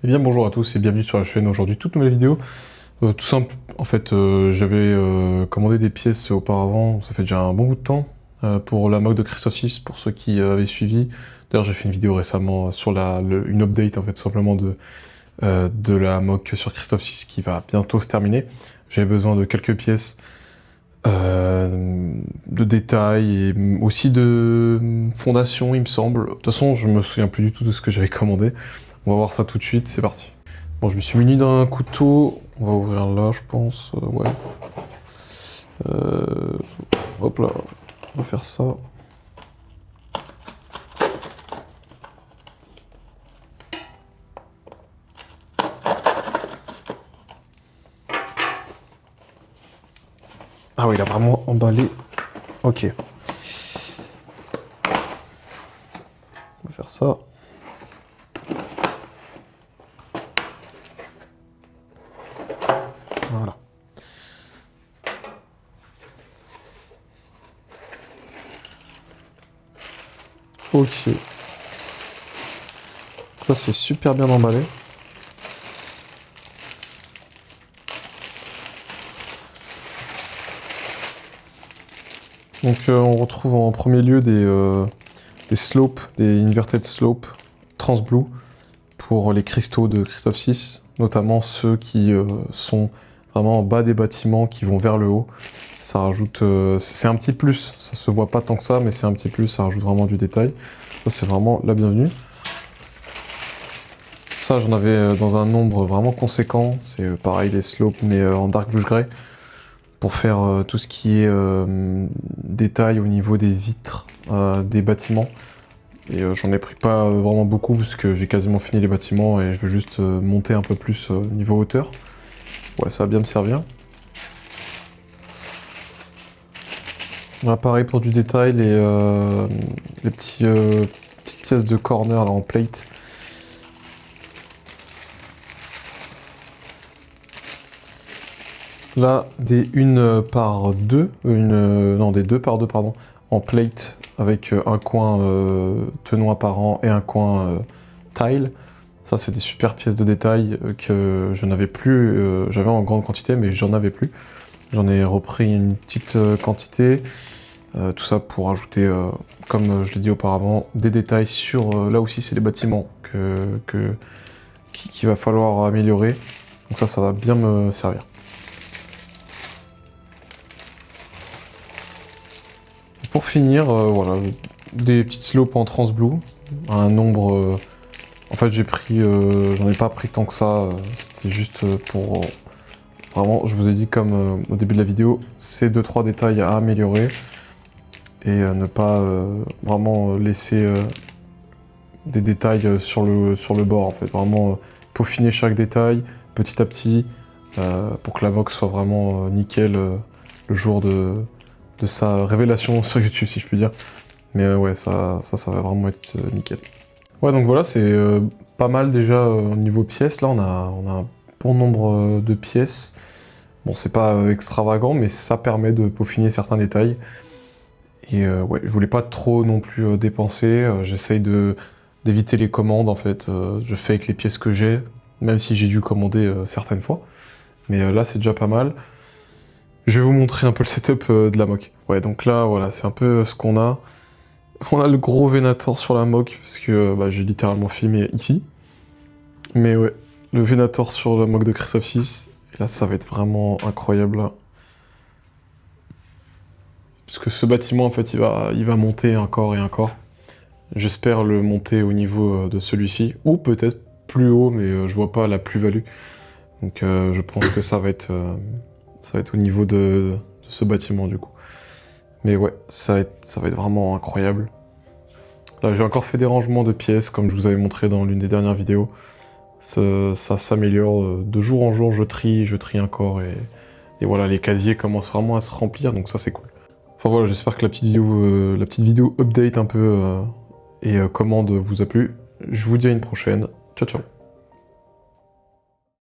Eh bien bonjour à tous et bienvenue sur la chaîne. Aujourd'hui toute nouvelle vidéo, tout simple, en fait j'avais commandé des pièces auparavant, ça fait déjà un bon bout de temps, pour la Mac de Christophe 6, pour ceux qui avaient suivi. D'ailleurs j'ai fait une vidéo récemment sur une update en fait tout simplement de la Mac sur Christophe 6 qui va bientôt se terminer. J'avais besoin de quelques pièces, de détails et aussi de fondation il me semble. De toute façon je me souviens plus du tout de ce que j'avais commandé. On va voir ça tout de suite, c'est parti. Bon, je me suis muni d'un couteau, on va ouvrir là, je pense, ouais. Hop là, on va faire ça. Ah oui, il a vraiment emballé. Ok. On va faire ça. Voilà. Ok. Ça, c'est super bien emballé. Donc, on retrouve en premier lieu des slopes, des inverted slopes transblue pour les cristaux de Christophe 6, notamment ceux qui sont vraiment en bas des bâtiments, qui vont vers le haut. Ça rajoute, c'est un petit plus, ça se voit pas tant que ça, mais c'est un petit plus, ça rajoute vraiment du détail. Ça c'est vraiment la bienvenue. Ça j'en avais dans un nombre vraiment conséquent, c'est pareil des slopes mais en dark blush grey, pour faire tout ce qui est détail au niveau des vitres des bâtiments. Et j'en ai pris pas vraiment beaucoup parce que j'ai quasiment fini les bâtiments et je veux juste monter un peu plus niveau hauteur. Ouais, ça va bien me servir. Là, pareil pour du détail, les petites pièces de corner là, en plate. Là, des 1 par 2, non, des 2 par 2, pardon, en plate, avec un coin tenon apparent et un coin tile. Ça, c'est des super pièces de détail que je n'avais plus, j'avais en grande quantité, mais j'en avais plus. J'en ai repris une petite quantité, tout ça pour ajouter, comme je l'ai dit auparavant, des détails sur, là aussi c'est les bâtiments qu'il va falloir améliorer. Donc ça va bien me servir. Pour finir, voilà, des petites slopes en transblue, un nombre... en fait j'ai pris, j'en ai pas pris tant que ça, c'était juste pour... vraiment, je vous ai dit comme au début de la vidéo, c'est 2-3 détails à améliorer, et ne pas vraiment laisser des détails sur le bord en fait, vraiment peaufiner chaque détail petit à petit, pour que la Mac soit vraiment nickel le jour de sa révélation sur YouTube, si je puis dire. Mais ouais, ça va vraiment être nickel. Ouais, donc voilà, c'est pas mal déjà au niveau pièces. Là, on a un bon nombre de pièces. Bon, c'est pas extravagant, mais ça permet de peaufiner certains détails. Et ouais, je voulais pas trop non plus dépenser. J'essaye d'éviter les commandes, en fait. Je fais avec les pièces que j'ai, même si j'ai dû commander certaines fois. Mais là, c'est déjà pas mal. Je vais vous montrer un peu le setup de la Mac. Ouais, donc là, voilà, c'est un peu ce qu'on a. On a le gros Venator sur la Mac, parce que j'ai littéralement filmé ici. Mais ouais, le Venator sur la Mac de Christophe 6, et là, ça va être vraiment incroyable. Là. Parce que ce bâtiment, en fait, il va monter encore et encore. J'espère le monter au niveau de celui-ci, ou peut-être plus haut, mais je vois pas la plus-value. Donc je pense que ça va être au niveau de ce bâtiment du coup. Mais ouais, ça va être vraiment incroyable. Là j'ai encore fait des rangements de pièces comme je vous avais montré dans l'une des dernières vidéos. Ça s'améliore de jour en jour, je trie encore et voilà, les casiers commencent vraiment à se remplir, donc ça c'est cool. Enfin voilà, j'espère que la petite vidéo update un peu et commande vous a plu. Je vous dis à une prochaine. Ciao ciao.